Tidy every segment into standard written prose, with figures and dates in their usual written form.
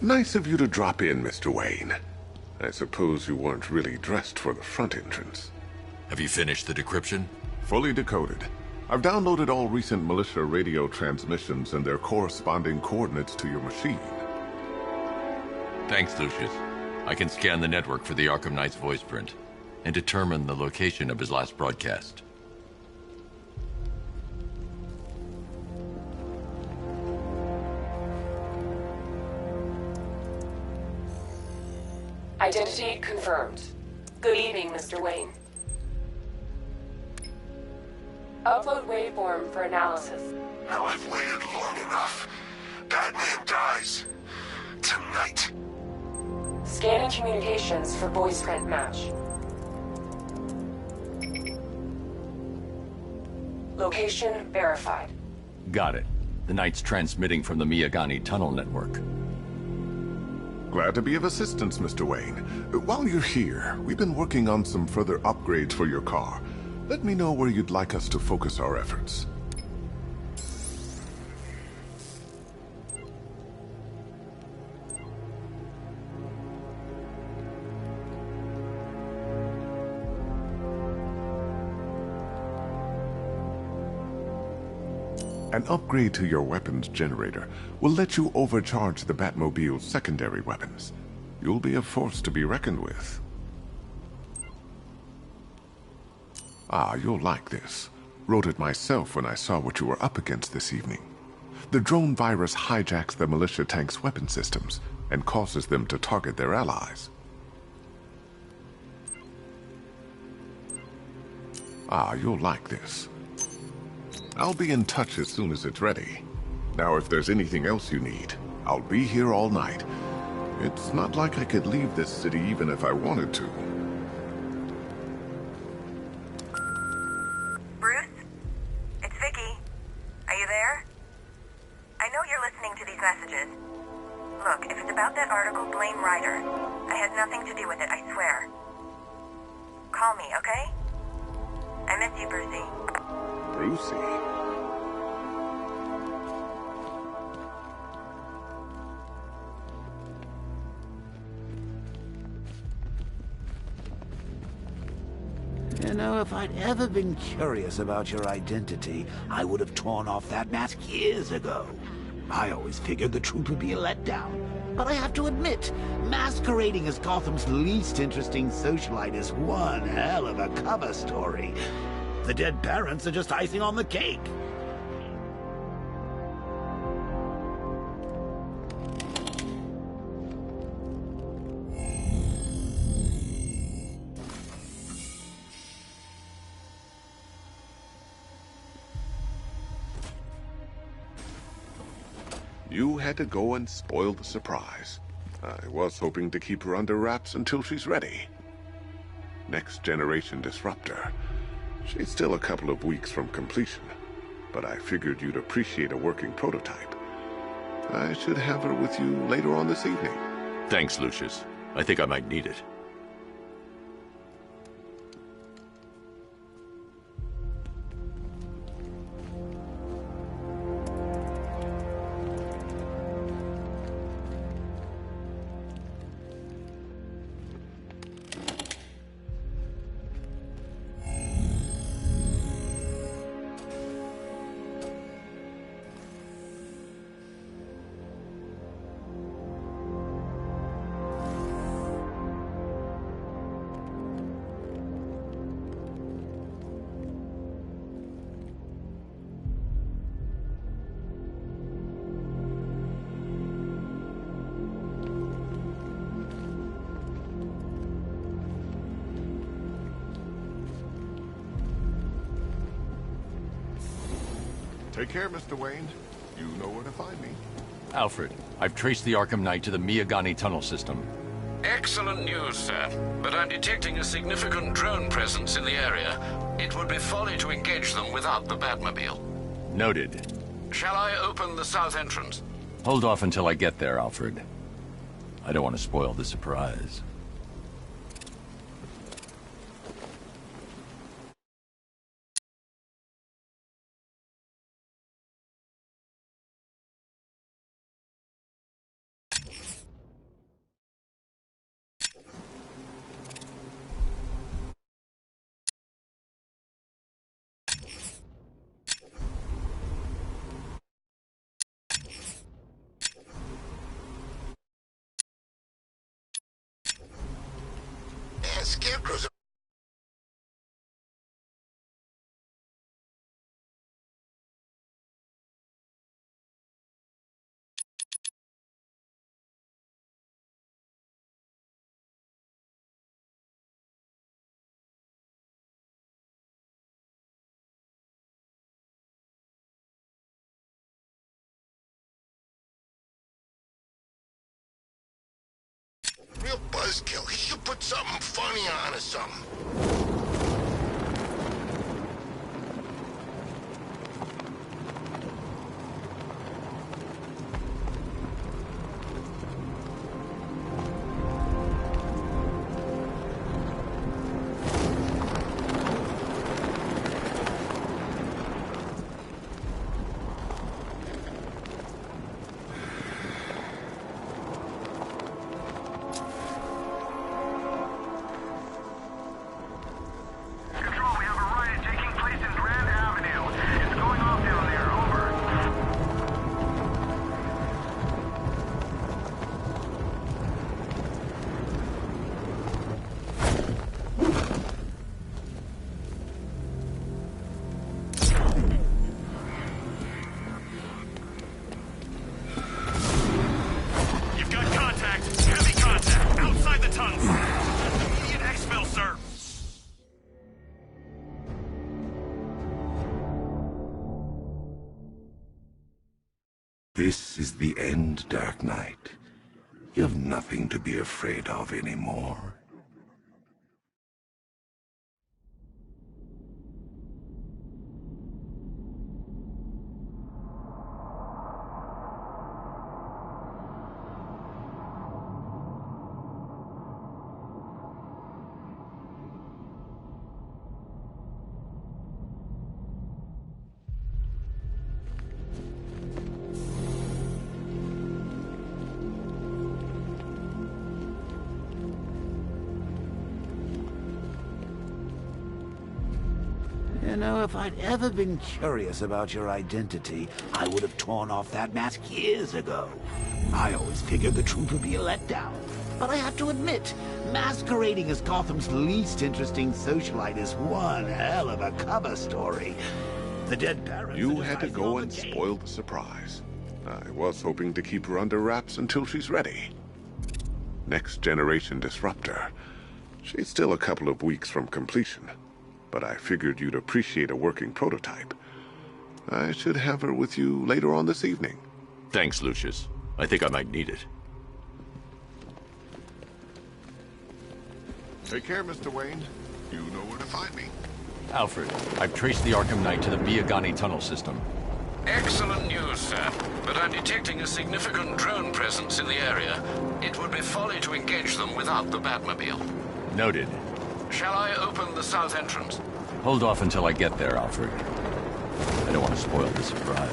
Nice of you to drop in, Mr. Wayne. I suppose you weren't really dressed for the front entrance. Have you finished the decryption? Fully decoded. I've downloaded all recent militia radio transmissions and their corresponding coordinates to your machine. Thanks, Lucius. I can scan the network for the Arkham Knight's voice print and determine the location of his last broadcast. Identity confirmed. Good evening, Mr. Wayne. Upload waveform for analysis. Now I've waited long enough. Batman dies. Tonight. Scanning communications for voice print match. Location verified. Got it. The Knight's transmitting from the Miyagani tunnel network. Glad to be of assistance, Mr. Wayne. While you're here, we've been working on some further upgrades for your car. Let me know where you'd like us to focus our efforts. An upgrade to your weapons generator will let you overcharge the Batmobile's secondary weapons. You'll be a force to be reckoned with. Ah, you'll like this. Wrote it myself when I saw what you were up against this evening. The drone virus hijacks the militia tank's weapon systems and causes them to target their allies. Ah, you'll like this. I'll be in touch as soon as it's ready. Now, if there's anything else you need, I'll be here all night. It's not like I could leave this city even if I wanted to. Bruce? It's Vicky. Are you there? I know you're listening to these messages. Look, if it's about that article, blame Ryder. I had nothing to do with it, I swear. Call me, okay? I miss you, Brucey. Brucey? You know, if I'd ever been curious about your identity, I would have torn off that mask years ago. I always figured the truth would be a letdown. But I have to admit, masquerading as Gotham's least interesting socialite is one hell of a cover story. The dead parents are just icing on the cake. You had to go and spoil the surprise. I was hoping to keep her under wraps until she's ready. Next generation disruptor. She's still a couple of weeks from completion, but I figured you'd appreciate a working prototype. I should have her with you later on this evening. Thanks, Lucius. I think I might need it. Take care, Mr. Wayne. You know where to find me. Alfred, I've traced the Arkham Knight to the Miyagani tunnel system. Excellent news, sir. But I'm detecting a significant drone presence in the area. It would be folly to engage them without the Batmobile. Noted. Shall I open the south entrance? Hold off until I get there, Alfred. I don't want to spoil the surprise. scarecrows. Real buzzkill. He should put something funny on or something. This is the end, Dark Knight. You have nothing to be afraid of anymore. You know, if I'd ever been curious about your identity, I would have torn off that mask years ago. I always figured the truth would be a letdown. But I have to admit, masquerading as Gotham's least interesting socialite is one hell of a cover story. The dead parents... You had to go and spoil the surprise. I was hoping to keep her under wraps until she's ready. Next generation disruptor. She's still a couple of weeks from completion. But I figured you'd appreciate a working prototype. I should have her with you later on this evening. Thanks, Lucius. I think I might need it. Take care, Mr. Wayne. You know where to find me. Alfred, I've traced the Arkham Knight to the Viagani tunnel system. Excellent news, sir. But I'm detecting a significant drone presence in the area. It would be folly to engage them without the Batmobile. Noted. Shall I open the south entrance? Hold off until I get there, Alfred. I don't want to spoil the surprise.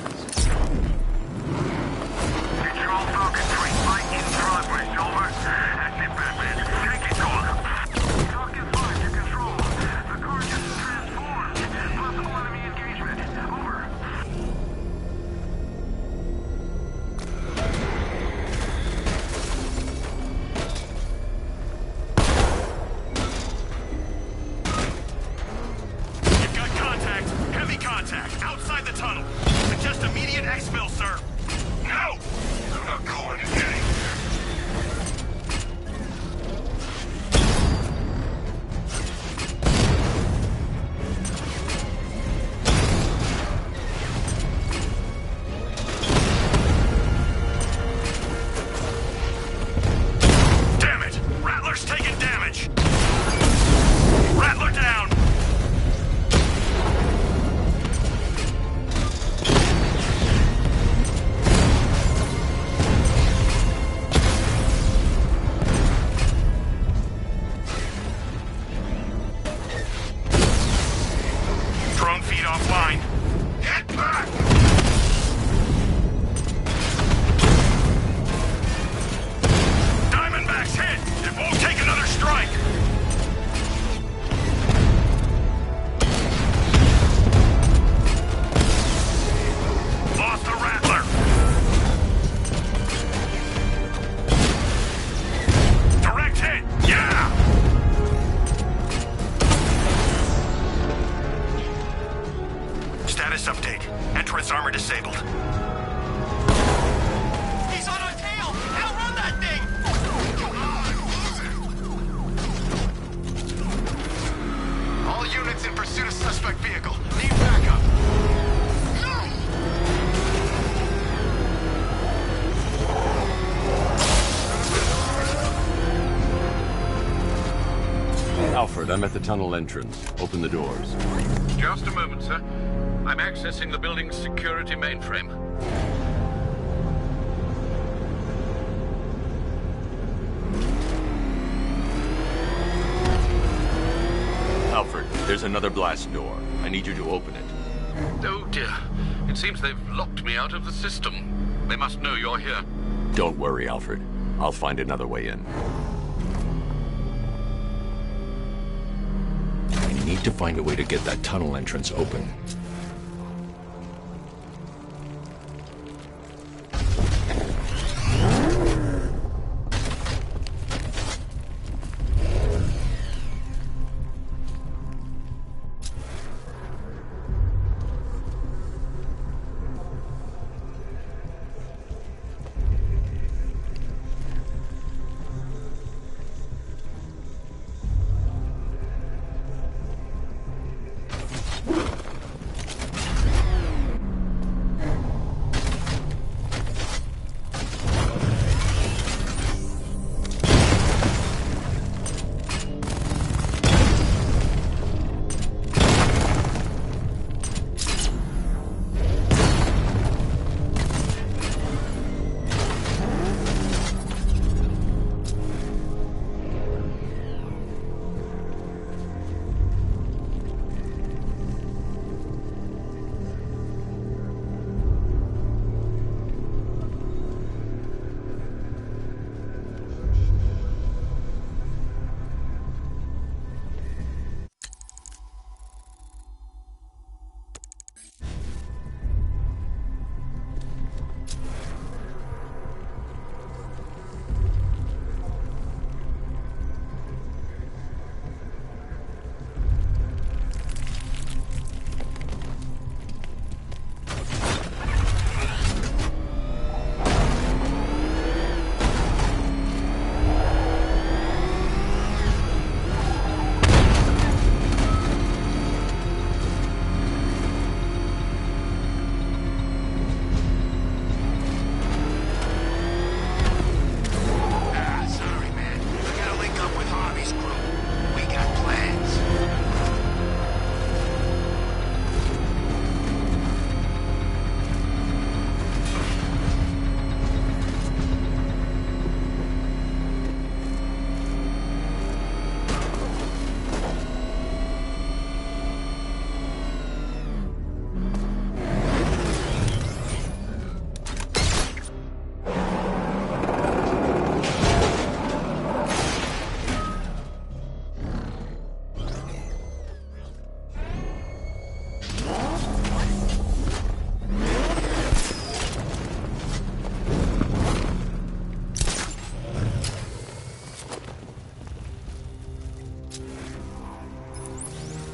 Control Falcon 3, fight in progress, over. Active Batman. Take it, Gordon. Falcon 5 to control. The car just transformed. Possible enemy engagement. Over. You've got contact. Heavy contact. Outside the tunnel. Suggest immediate exfil, sir. No! I'm not going to get him. Damn it! Rattler's taking damage. Rattler down. Drone feed offline. Get back! Diamondback's hit. It won't take another strike. Lost the Rattler. Direct hit. Yeah. Status update. Entrance armor disabled. He's on our tail! Outrun that thing! All units in pursuit of suspect vehicle. Need backup. Alfred, I'm at the tunnel entrance. Open the doors. Just a moment, sir. I'm accessing the building's security mainframe. Alfred, there's another blast door. I need you to open it. Oh dear. It seems they've locked me out of the system. They must know you're here. Don't worry, Alfred. I'll find another way in. I need to find a way to get that tunnel entrance open.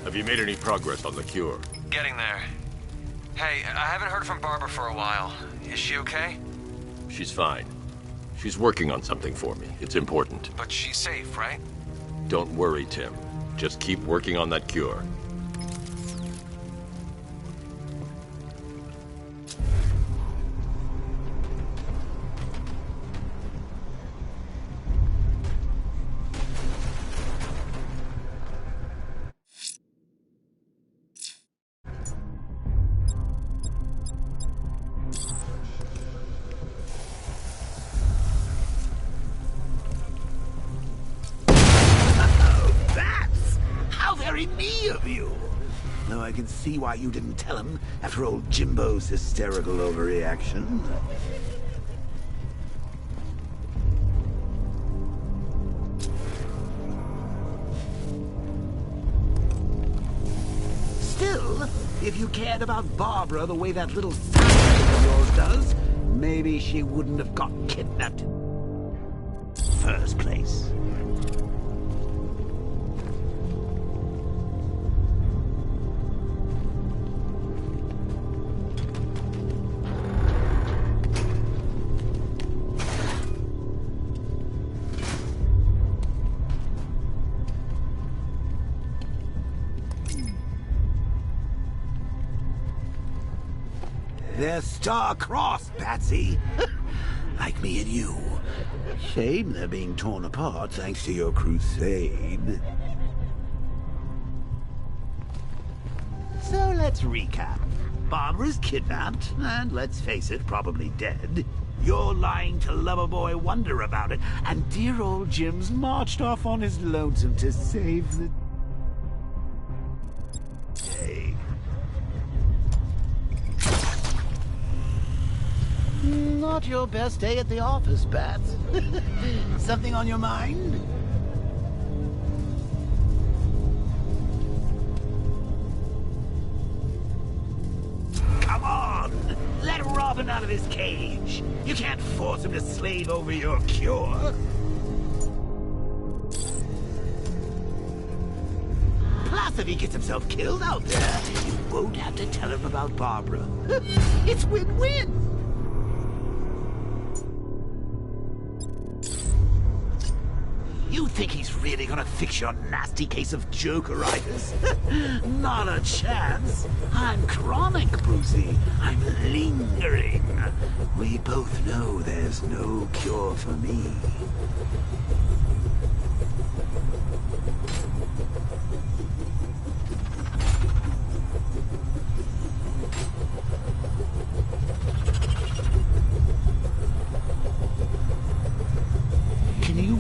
Have you made any progress on the cure? Getting there. Hey, I haven't heard from Barbara for a while. Is she okay? She's fine. She's working on something for me. It's important. But she's safe, right? Don't worry, Tim. Just keep working on that cure. I can see why you didn't tell him after old Jimbo's hysterical overreaction. Still, if you cared about Barbara the way that little sidekick of yours does, maybe she wouldn't have got kidnapped in the first place. They're star-crossed, Patsy. Like me and you. Shame they're being torn apart thanks to your crusade. So let's recap. Barbara's kidnapped, and let's face it, probably dead. You're lying to Loverboy Wonder about it, and dear old Jim's marched off on his lonesome to save the day. Not your best day at the office, Bats. Something on your mind? Come on! Let Robin out of his cage! You can't force him to slave over your cure! Plus, if he gets himself killed out there, you won't have to tell him about Barbara. It's win-win! You think he's really gonna fix your nasty case of jokeritis? Not a chance. I'm chronic, Brucey. I'm lingering. We both know there's no cure for me.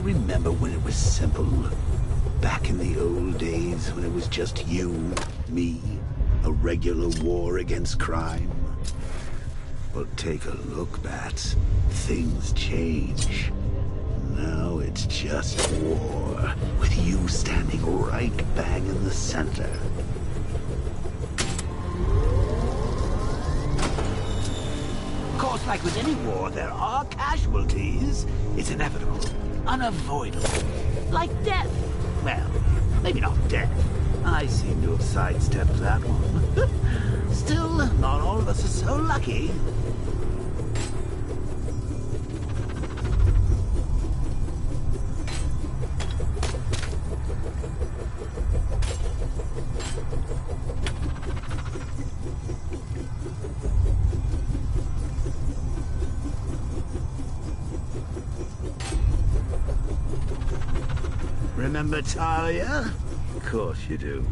Remember when it was simple? Back in the old days when it was just you, me, a regular war against crime? Well, take a look, Bats. Things change. Now it's just war, with you standing right bang in the center. Of course, like with any war, there are casualties. It's inevitable. Unavoidable. Like death. Well, maybe not death. I seem to have sidestepped that one. Still, not all of us are so lucky. Remember Talia? Of course you do.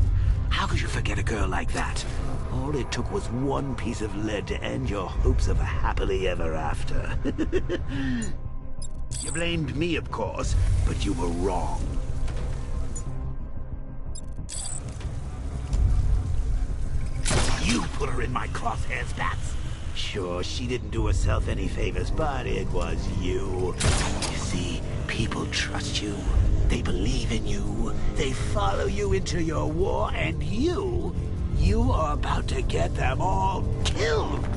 How could you forget a girl like that? All it took was one piece of lead to end your hopes of a happily ever after. You blamed me, of course, but you were wrong. You put her in my crosshairs, Bats. Sure, she didn't do herself any favors, but it was you. You see, people trust you. They believe in you. They follow you into your war, and you are about to get them all killed.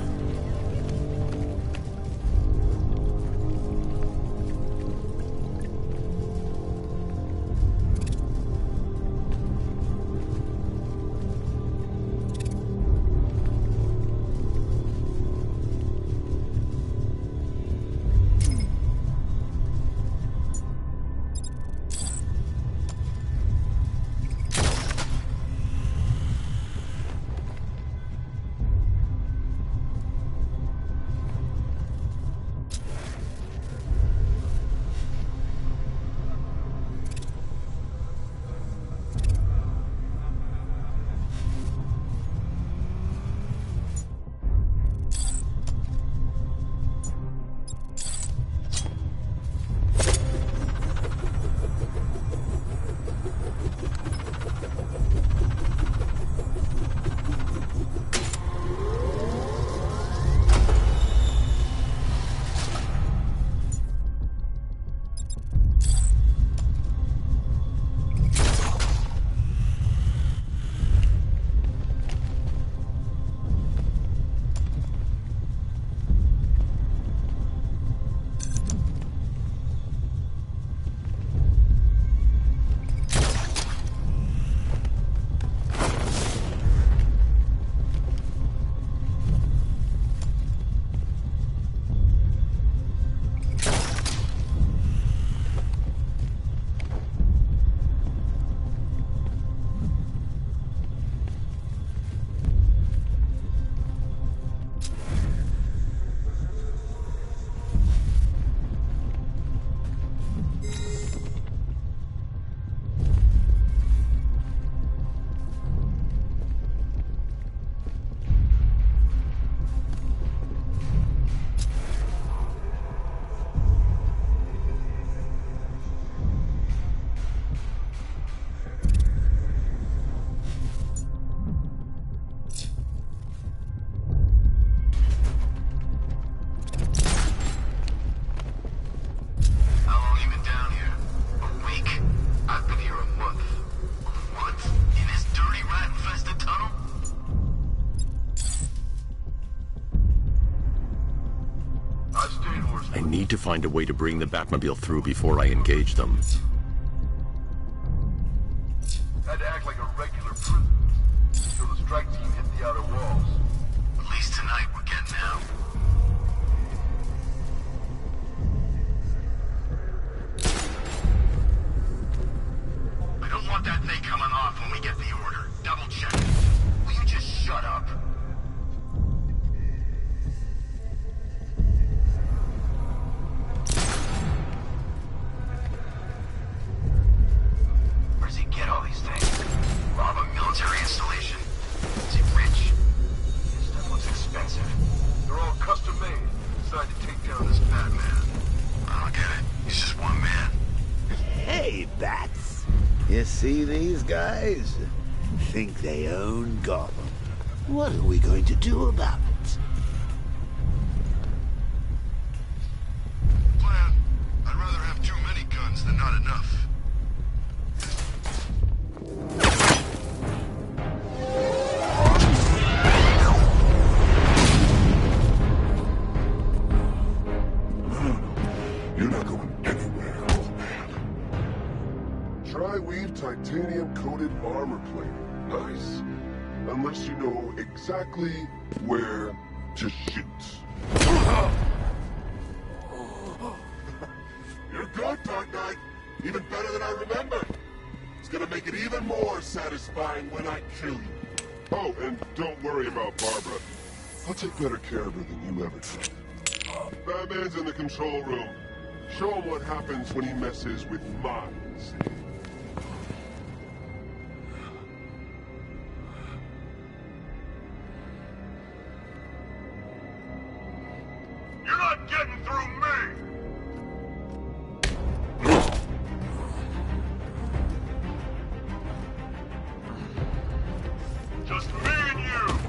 need to find a way to bring the Batmobile through before I engage them. Had to act like a regular prison until the strike team hit the outer walls. At least tonight we're getting out. I don't want that thing coming off when we get the order. Double check it. Will you just shut up? Where does he get all these things? Rob a military installation? Is he rich? This stuff looks expensive. They're all custom made. Decided to take down this Batman. I don't get it. He's just one man. Hey, Bats. You see these guys? Think they own Gotham. What are we going to do about it? Plan. I'd rather have too many guns than not enough. You're not going anywhere, old man. Tri-weave titanium-coated armor plate. Nice. Unless you know exactly where to shoot. You're good, Dark Knight. Even better than I remember. It's gonna make it even more satisfying when I kill you. Oh, and don't worry about Barbara. I'll take better care of her than you ever did. Batman's in the control room. Show him what happens when he messes with minds. You're not getting through me! Just me and you!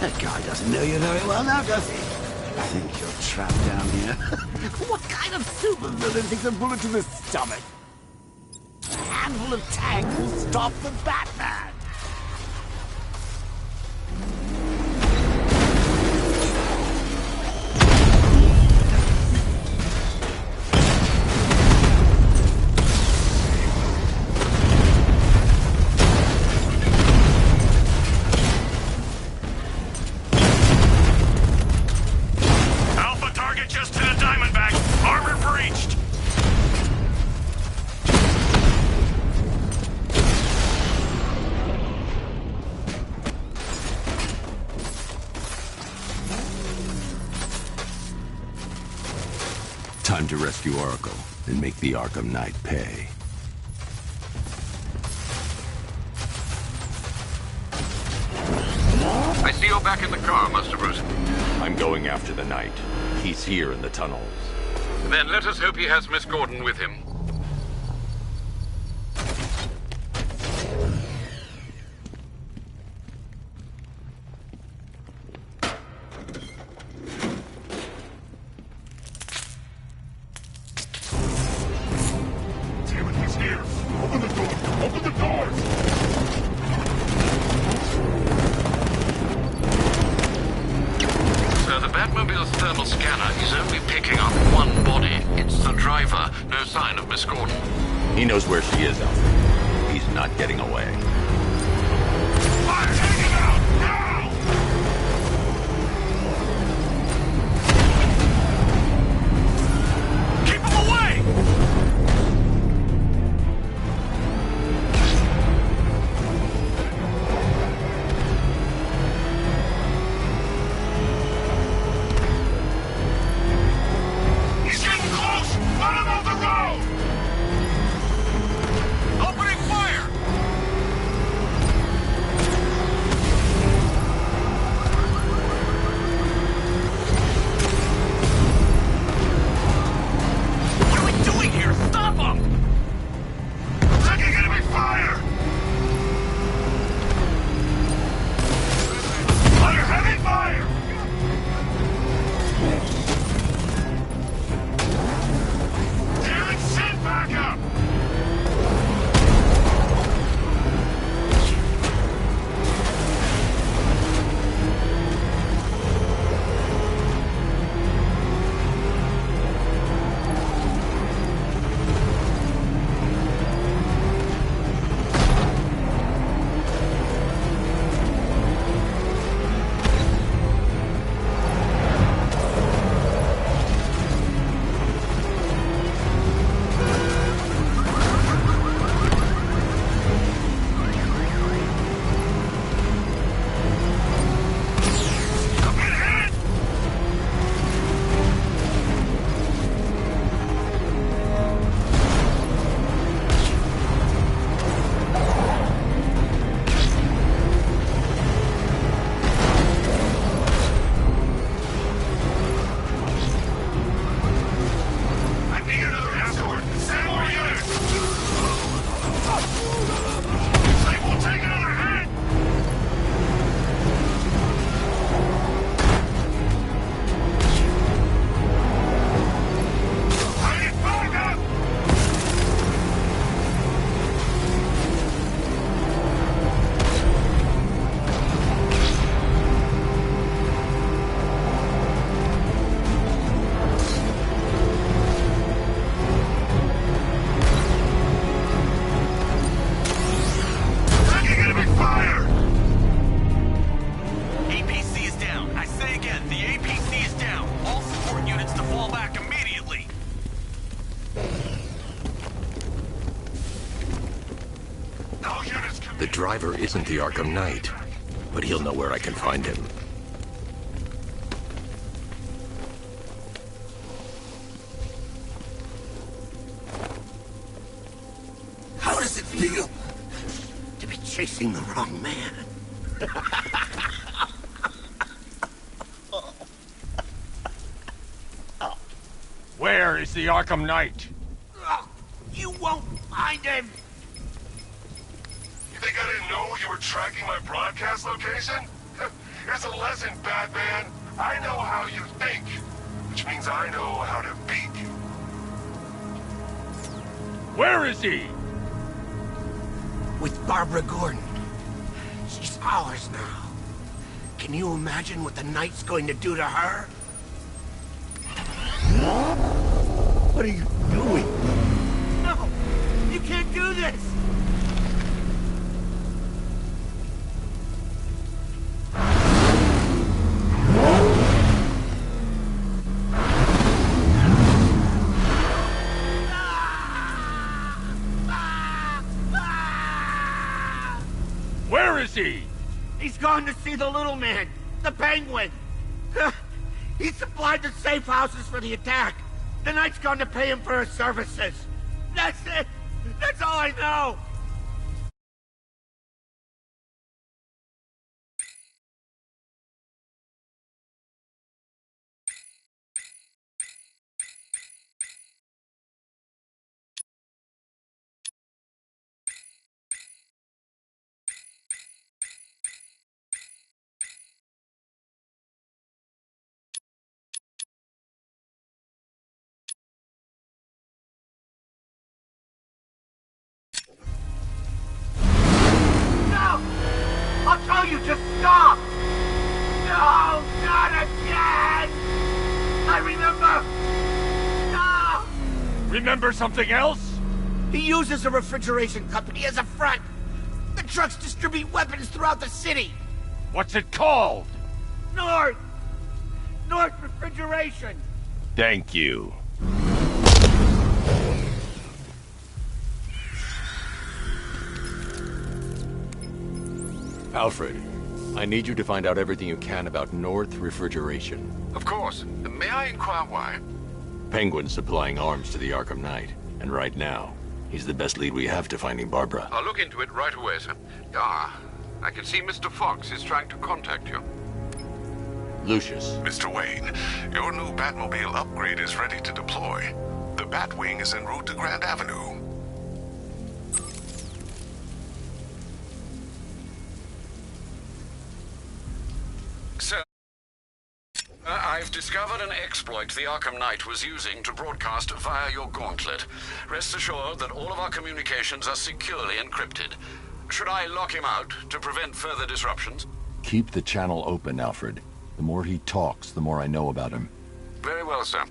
That guy doesn't know you very well now, does he? I think you're trapped down here. What kind of supervillain thinks a bullet to the stomach? A handful of tanks will stop the Batman. time to rescue Oracle and make the Arkham Knight pay. I see you're back in the car, Master Bruce. I'm going after the Knight. He's here in the tunnels. Then let us hope he has Miss Gordon with him. Damn it, he's here! Open the door! Open the doors! So the Batmobile's thermal scanner is only picking up one body. It's the driver. No sign of Miss Gordon. He knows where she is, Alfred. He's not getting away. Fire! Take him out! Now! Keep him away! He's getting close! Let him off the road! Opening fire! What are we doing here? Stop him! Taking enemy fire! Under heavy fire! Damn it, send back up! I'm getting hit! I need another escort! Send more units! Looks like we'll take another hit! I need backup! Taking enemy fire! APC is down. I say again, the APC is down. All support units to fall back immediately. All units can The driver isn't the Arkham Knight, but he'll know where I can find him. How does it feel to be chasing the wrong man? Where is the Arkham Knight? You won't find him! You think I didn't know you were tracking my broadcast location? Here's a lesson, Batman. I know how you think, which means I know how to beat you. Where is he? With Barbara Gordon. She's ours now. Can you imagine what the Knight's going to do to her? What are you doing? No! You can't do this! Where is he? He's gone to see the little man, the Penguin. He supplied the safe houses for the attack. The Knight's gone to pay him for his services. That's it. That's all I know. I'll tell you, just stop! No, not again! I remember! No! Remember something else? He uses a refrigeration company as a front. The trucks distribute weapons throughout the city. What's it called? North Refrigeration. Thank you. Alfred, I need you to find out everything you can about North Refrigeration. Of course. May I inquire why? Penguin's supplying arms to the Arkham Knight, and right now, he's the best lead we have to finding Barbara. I'll look into it right away, sir. Ah, I can see Mr. Fox is trying to contact you. Lucius. Mr. Wayne, your new Batmobile upgrade is ready to deploy. The Batwing is en route to Grand Avenue. Sir, I've discovered an exploit the Arkham Knight was using to broadcast via your gauntlet. Rest assured that all of our communications are securely encrypted. Should I lock him out to prevent further disruptions? Keep the channel open, Alfred. The more he talks, the more I know about him. Very well, sir.